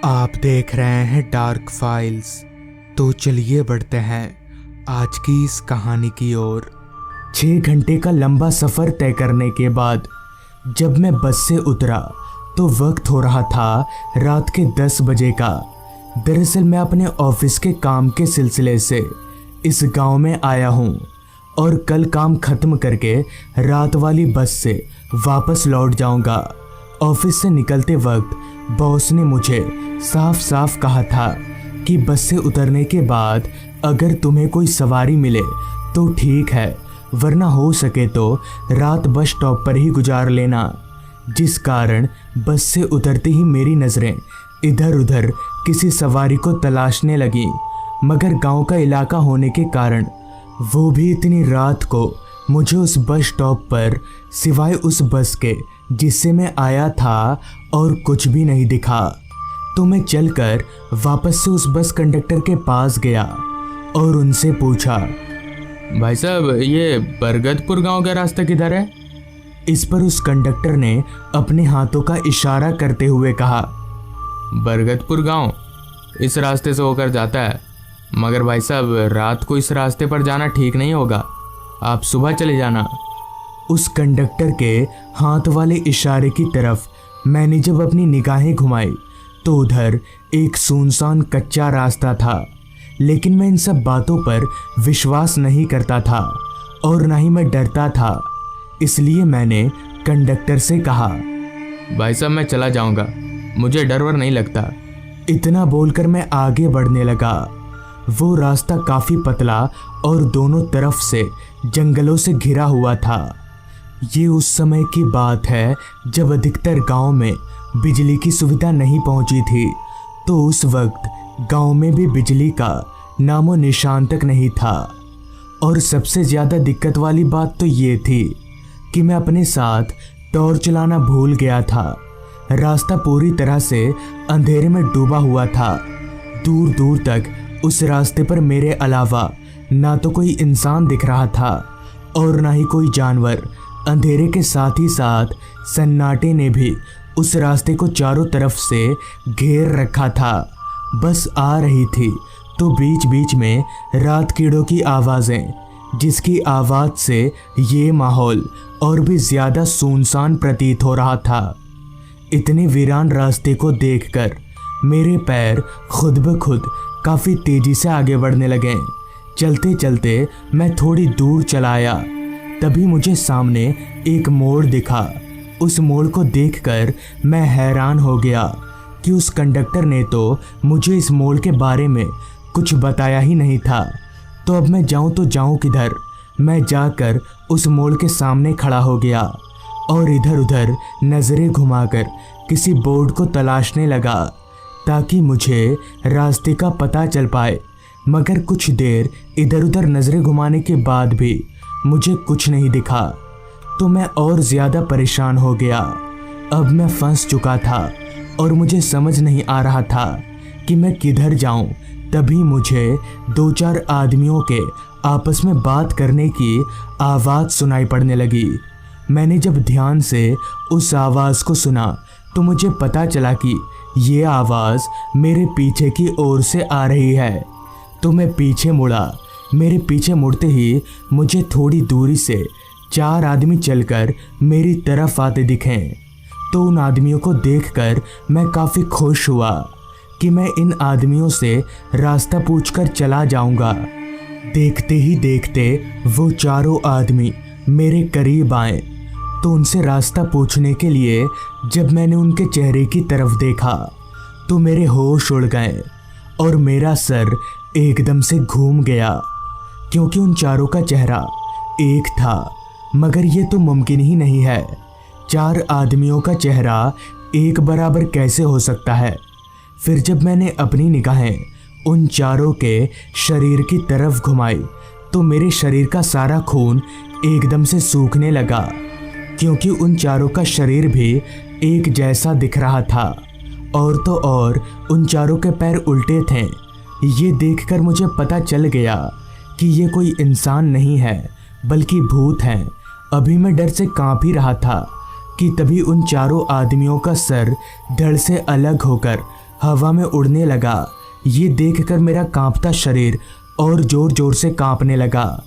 आप देख रहे हैं डार्क फाइल्स। तो चलिए बढ़ते हैं आज की इस कहानी की ओर। 6 घंटे का लंबा सफ़र तय करने के बाद जब मैं बस से उतरा तो वक्त हो रहा था रात के 10 बजे का। दरअसल मैं अपने ऑफिस के काम के सिलसिले से इस गांव में आया हूं और कल काम ख़त्म करके रात वाली बस से वापस लौट जाऊंगा। ऑफिस से निकलते वक्त बॉस ने मुझे साफ साफ कहा था कि बस से उतरने के बाद अगर तुम्हें कोई सवारी मिले तो ठीक है, वरना हो सके तो रात बस स्टॉप पर ही गुजार लेना। जिस कारण बस से उतरते ही मेरी नज़रें इधर उधर किसी सवारी को तलाशने लगी, मगर गांव का इलाका होने के कारण वो भी इतनी रात को मुझे उस बस स्टॉप पर सिवाय उस बस के जिससे मैं आया था और कुछ भी नहीं दिखा। तो मैं चलकर वापस से उस बस कंडक्टर के पास गया और उनसे पूछा, भाई साहब, ये बरगदपुर गांव का रास्ता किधर है? इस पर उस कंडक्टर ने अपने हाथों का इशारा करते हुए कहा, बरगदपुर गांव इस रास्ते से होकर जाता है, मगर भाई साहब रात को इस रास्ते पर जाना ठीक नहीं होगा, आप सुबह चले जाना। उस कंडक्टर के हाथ वाले इशारे की तरफ मैंने जब अपनी निगाहें घुमाई तो उधर एक सुनसान कच्चा रास्ता था, लेकिन मैं इन सब बातों पर विश्वास नहीं करता था और ना ही मैं डरता था। इसलिए मैंने कंडक्टर से कहा, भाई साहब मैं चला जाऊंगा, मुझे डर वर नहीं लगता। इतना बोलकर मैं आगे बढ़ने लगा। वो रास्ता काफ़ी पतला और दोनों तरफ से जंगलों से घिरा हुआ था। ये उस समय की बात है जब अधिकतर गांव में बिजली की सुविधा नहीं पहुंची थी, तो उस वक्त गांव में भी बिजली का नामो निशान तक नहीं था। और सबसे ज़्यादा दिक्कत वाली बात तो ये थी कि मैं अपने साथ टॉर्च लाना भूल गया था। रास्ता पूरी तरह से अंधेरे में डूबा हुआ था। दूर दूर तक उस रास्ते पर मेरे अलावा ना तो कोई इंसान दिख रहा था और ना ही कोई जानवर। अंधेरे के साथ ही साथ सन्नाटे ने भी उस रास्ते को चारों तरफ से घेर रखा था। बस आ रही थी तो बीच बीच में रात कीड़ों की आवाज़ें, जिसकी आवाज़ से ये माहौल और भी ज़्यादा सुनसान प्रतीत हो रहा था। इतने वीरान रास्ते को देखकर मेरे पैर खुद ब खुद काफ़ी तेज़ी से आगे बढ़ने लगे। चलते चलते मैं थोड़ी दूर चला आया, तभी मुझे सामने एक मोड़ दिखा। उस मोड़ को देखकर मैं हैरान हो गया कि उस कंडक्टर ने तो मुझे इस मोड़ के बारे में कुछ बताया ही नहीं था। तो अब मैं जाऊं तो जाऊं किधर? मैं जाकर उस मोड़ के सामने खड़ा हो गया और इधर उधर नज़रें घुमाकर किसी बोर्ड को तलाशने लगा ताकि मुझे रास्ते का पता चल पाए। मगर कुछ देर इधर उधर नज़रें घुमाने के बाद भी मुझे कुछ नहीं दिखा, तो मैं और ज़्यादा परेशान हो गया। अब मैं फंस चुका था और मुझे समझ नहीं आ रहा था कि मैं किधर जाऊं। तभी मुझे 2-4 आदमियों के आपस में बात करने की आवाज़ सुनाई पड़ने लगी। मैंने जब ध्यान से उस आवाज़ को सुना तो मुझे पता चला कि ये आवाज़ मेरे पीछे की ओर से आ रही है। तो मैं पीछे मुड़ा। मेरे पीछे मुड़ते ही मुझे थोड़ी दूरी से 4 आदमी चलकर मेरी तरफ आते दिखे। तो उन आदमियों को देखकर मैं काफ़ी खुश हुआ कि मैं इन आदमियों से रास्ता पूछकर चला जाऊंगा। देखते ही देखते वो चारों आदमी मेरे करीब आए, तो उनसे रास्ता पूछने के लिए जब मैंने उनके चेहरे की तरफ देखा तो मेरे होश उड़ गए और मेरा सर एकदम से घूम गया, क्योंकि उन चारों का चेहरा एक था। मगर ये तो मुमकिन ही नहीं है। 4 आदमियों का चेहरा एक बराबर कैसे हो सकता है? फिर जब मैंने अपनी निगाहें उन चारों के शरीर की तरफ घुमाई तो मेरे शरीर का सारा खून एकदम से सूखने लगा, क्योंकि उन चारों का शरीर भी एक जैसा दिख रहा था। और तो और उन चारों के पैर उल्टे थे। ये देखकर मुझे पता चल गया कि ये कोई इंसान नहीं है बल्कि भूत हैं। अभी मैं डर से कांप ही रहा था कि तभी उन चारों आदमियों का सर धड़ से अलग होकर हवा में उड़ने लगा। ये देखकर मेरा कांपता शरीर और जोर जोर से कांपने लगा।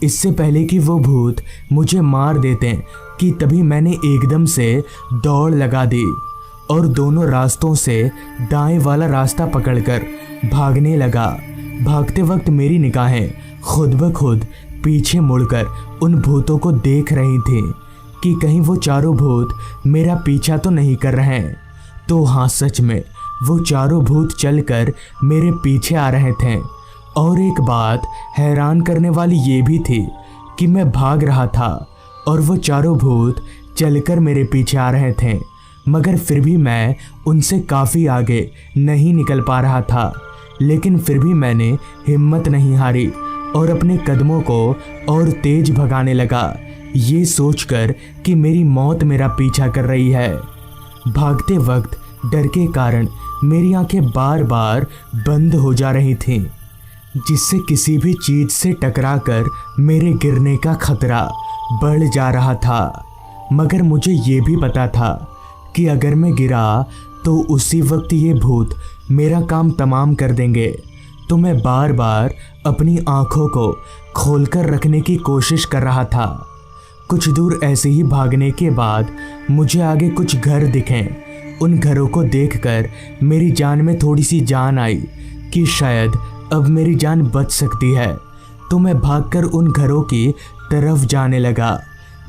इससे पहले कि वो भूत मुझे मार देते कि तभी मैंने एकदम से दौड़ लगा दी और दोनों रास्तों से दाएं वाला रास्ता पकड़कर भागने लगा। भागते वक्त मेरी निगाहें खुद ब खुद पीछे मुड़कर उन भूतों को देख रही थी कि कहीं वो चारों भूत मेरा पीछा तो नहीं कर रहे हैं। तो हाँ, सच में वो चारों भूत चलकर मेरे पीछे आ रहे थे। और एक बात हैरान करने वाली ये भी थी कि मैं भाग रहा था और वो चारों भूत चलकर मेरे पीछे आ रहे थे, मगर फिर भी मैं उनसे काफ़ी आगे नहीं निकल पा रहा था। लेकिन फिर भी मैंने हिम्मत नहीं हारी और अपने कदमों को और तेज भगाने लगा, ये सोचकर कि मेरी मौत मेरा पीछा कर रही है। भागते वक्त डर के कारण मेरी आंखें बार बार बंद हो जा रही थीं, जिससे किसी भी चीज़ से टकराकर मेरे गिरने का खतरा बढ़ जा रहा था। मगर मुझे ये भी पता था कि अगर मैं गिरा तो उसी वक्त ये भूत मेरा काम तमाम कर देंगे। तो मैं बार बार अपनी आंखों को खोलकर रखने की कोशिश कर रहा था। कुछ दूर ऐसे ही भागने के बाद मुझे आगे कुछ घर दिखे। उन घरों को देखकर मेरी जान में थोड़ी सी जान आई कि शायद अब मेरी जान बच सकती है। तो मैं भागकर उन घरों की तरफ जाने लगा।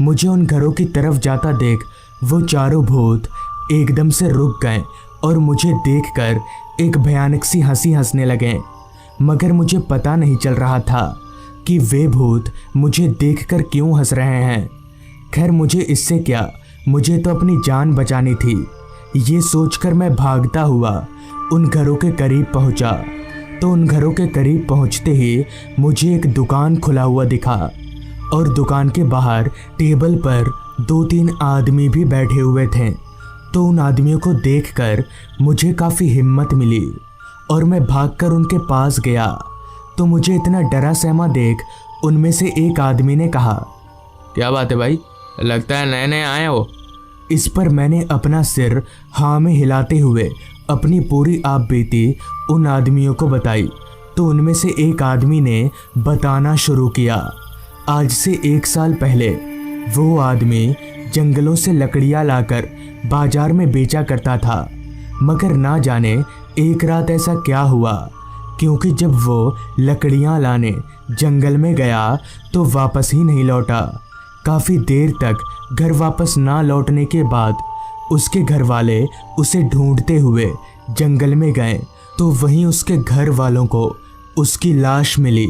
मुझे उन घरों की तरफ जाता देख वो चारों भूत एकदम से रुक गए और मुझे देखकर एक भयानक सी हंसी हंसने लगे। मगर मुझे पता नहीं चल रहा था कि वे भूत मुझे देखकर क्यों हंस रहे हैं। खैर, मुझे इससे क्या, मुझे तो अपनी जान बचानी थी। ये सोचकर मैं भागता हुआ उन घरों के करीब पहुंचा। तो उन घरों के करीब पहुंचते ही मुझे एक दुकान खुला हुआ दिखा और दुकान के बाहर टेबल पर 2-3 आदमी भी बैठे हुए थे। तो उन आदमियों को देखकर मुझे काफ़ी हिम्मत मिली और मैं भागकर उनके पास गया। तो मुझे इतना डरा सहमा देख उनमें से एक आदमी ने कहा, क्या बात है भाई, लगता है नए नए आए हो। इस पर मैंने अपना सिर हाँ में हिलाते हुए अपनी पूरी आप बीती उन आदमियों को बताई। तो उनमें से एक आदमी ने बताना शुरू किया। आज से 1 साल पहले वो आदमी जंगलों से लकड़ियाँ लाकर बाजार में बेचा करता था, मगर ना जाने एक रात ऐसा क्या हुआ, क्योंकि जब वो लकड़ियाँ लाने जंगल में गया तो वापस ही नहीं लौटा। काफ़ी देर तक घर वापस ना लौटने के बाद उसके घर वाले उसे ढूंढते हुए जंगल में गए। तो वहीं उसके घर वालों को उसकी लाश मिली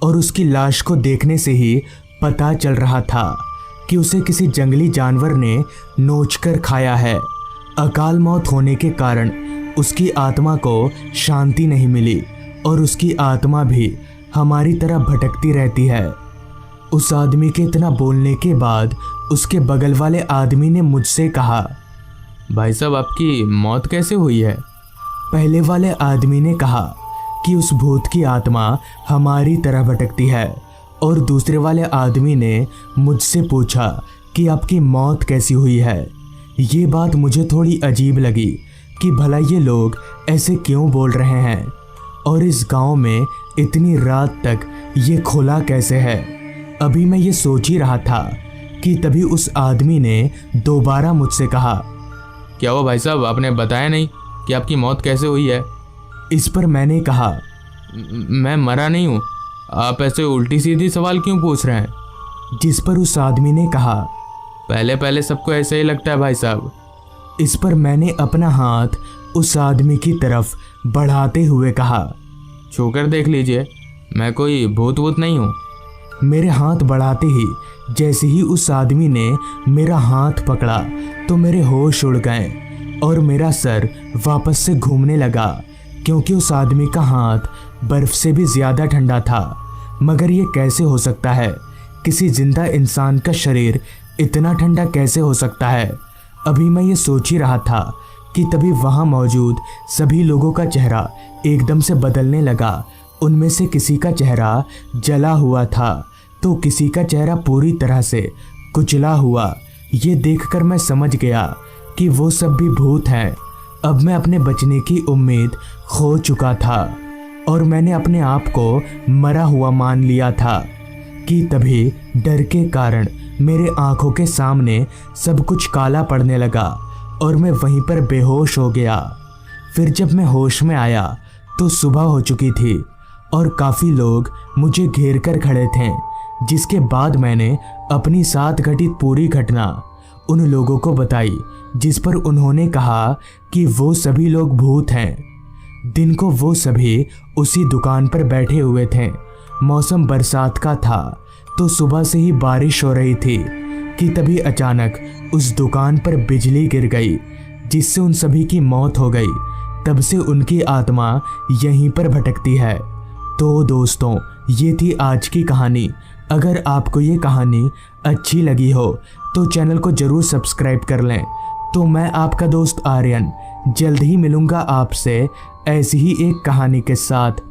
और उसकी लाश को देखने से ही पता चल रहा था कि उसे किसी जंगली जानवर ने नोचकर खाया है। अकाल मौत होने के कारण उसकी आत्मा को शांति नहीं मिली और उसकी आत्मा भी हमारी तरह भटकती रहती है। उस आदमी के इतना बोलने के बाद उसके बगल वाले आदमी ने मुझसे कहा, भाई साहब, आपकी मौत कैसे हुई है। पहले वाले आदमी ने कहा कि उस भूत की आत्मा हमारी तरह भटकती है और दूसरे वाले आदमी ने मुझसे पूछा कि आपकी मौत कैसी हुई है। ये बात मुझे थोड़ी अजीब लगी कि भला ये लोग ऐसे क्यों बोल रहे हैं और इस गांव में इतनी रात तक ये खुला कैसे है। अभी मैं ये सोच ही रहा था कि तभी उस आदमी ने दोबारा मुझसे कहा, क्या हुआ भाई साहब, आपने बताया नहीं कि आपकी मौत कैसे हुई है। इस पर मैंने कहा, मैं मरा नहीं हूँ, आप ऐसे उल्टी सीधी सवाल क्यों पूछ रहे हैं। जिस पर उस आदमी ने कहा, पहले पहले सबको ऐसे ही लगता है भाई साहब। इस पर मैंने अपना हाथ उस आदमी की तरफ बढ़ाते हुए कहा, छूकर देख लीजिए, मैं कोई भूत वूत नहीं हूँ। मेरे हाथ बढ़ाते ही जैसे ही उस आदमी ने मेरा हाथ पकड़ा तो मेरे होश उड़ गए और मेरा सर वापस से घूमने लगा, क्योंकि उस आदमी का हाथ बर्फ से भी ज़्यादा ठंडा था। मगर ये कैसे हो सकता है, किसी जिंदा इंसान का शरीर इतना ठंडा कैसे हो सकता है। अभी मैं ये सोच ही रहा था कि तभी वहाँ मौजूद सभी लोगों का चेहरा एकदम से बदलने लगा। उनमें से किसी का चेहरा जला हुआ था तो किसी का चेहरा पूरी तरह से कुचला हुआ। ये देखकर मैं समझ गया कि वो सब भी भूत हैं अब मैं अपने बचने की उम्मीद खो चुका था और मैंने अपने आप को मरा हुआ मान लिया था कि तभी डर के कारण मेरे आंखों के सामने सब कुछ काला पड़ने लगा और मैं वहीं पर बेहोश हो गया। फिर जब मैं होश में आया तो सुबह हो चुकी थी और काफ़ी लोग मुझे घेर कर खड़े थे, जिसके बाद मैंने अपनी साथ घटित पूरी घटना उन लोगों को बताई, जिस पर उन्होंने कहा कि वो सभी लोग भूत हैं। दिन को वो सभी उसी दुकान पर बैठे हुए थे। मौसम बरसात का था तो सुबह से ही बारिश हो रही थी कि तभी अचानक उस दुकान पर बिजली गिर गई, जिससे उन सभी की मौत हो गई। तब से उनकी आत्मा यहीं पर भटकती है। तो दोस्तों, ये थी आज की कहानी। अगर आपको ये कहानी अच्छी लगी हो तो चैनल को ज़रूर सब्सक्राइब कर लें। तो मैं आपका दोस्त आर्यन जल्द ही मिलूँगा आपसे ऐसी ही एक कहानी के साथ।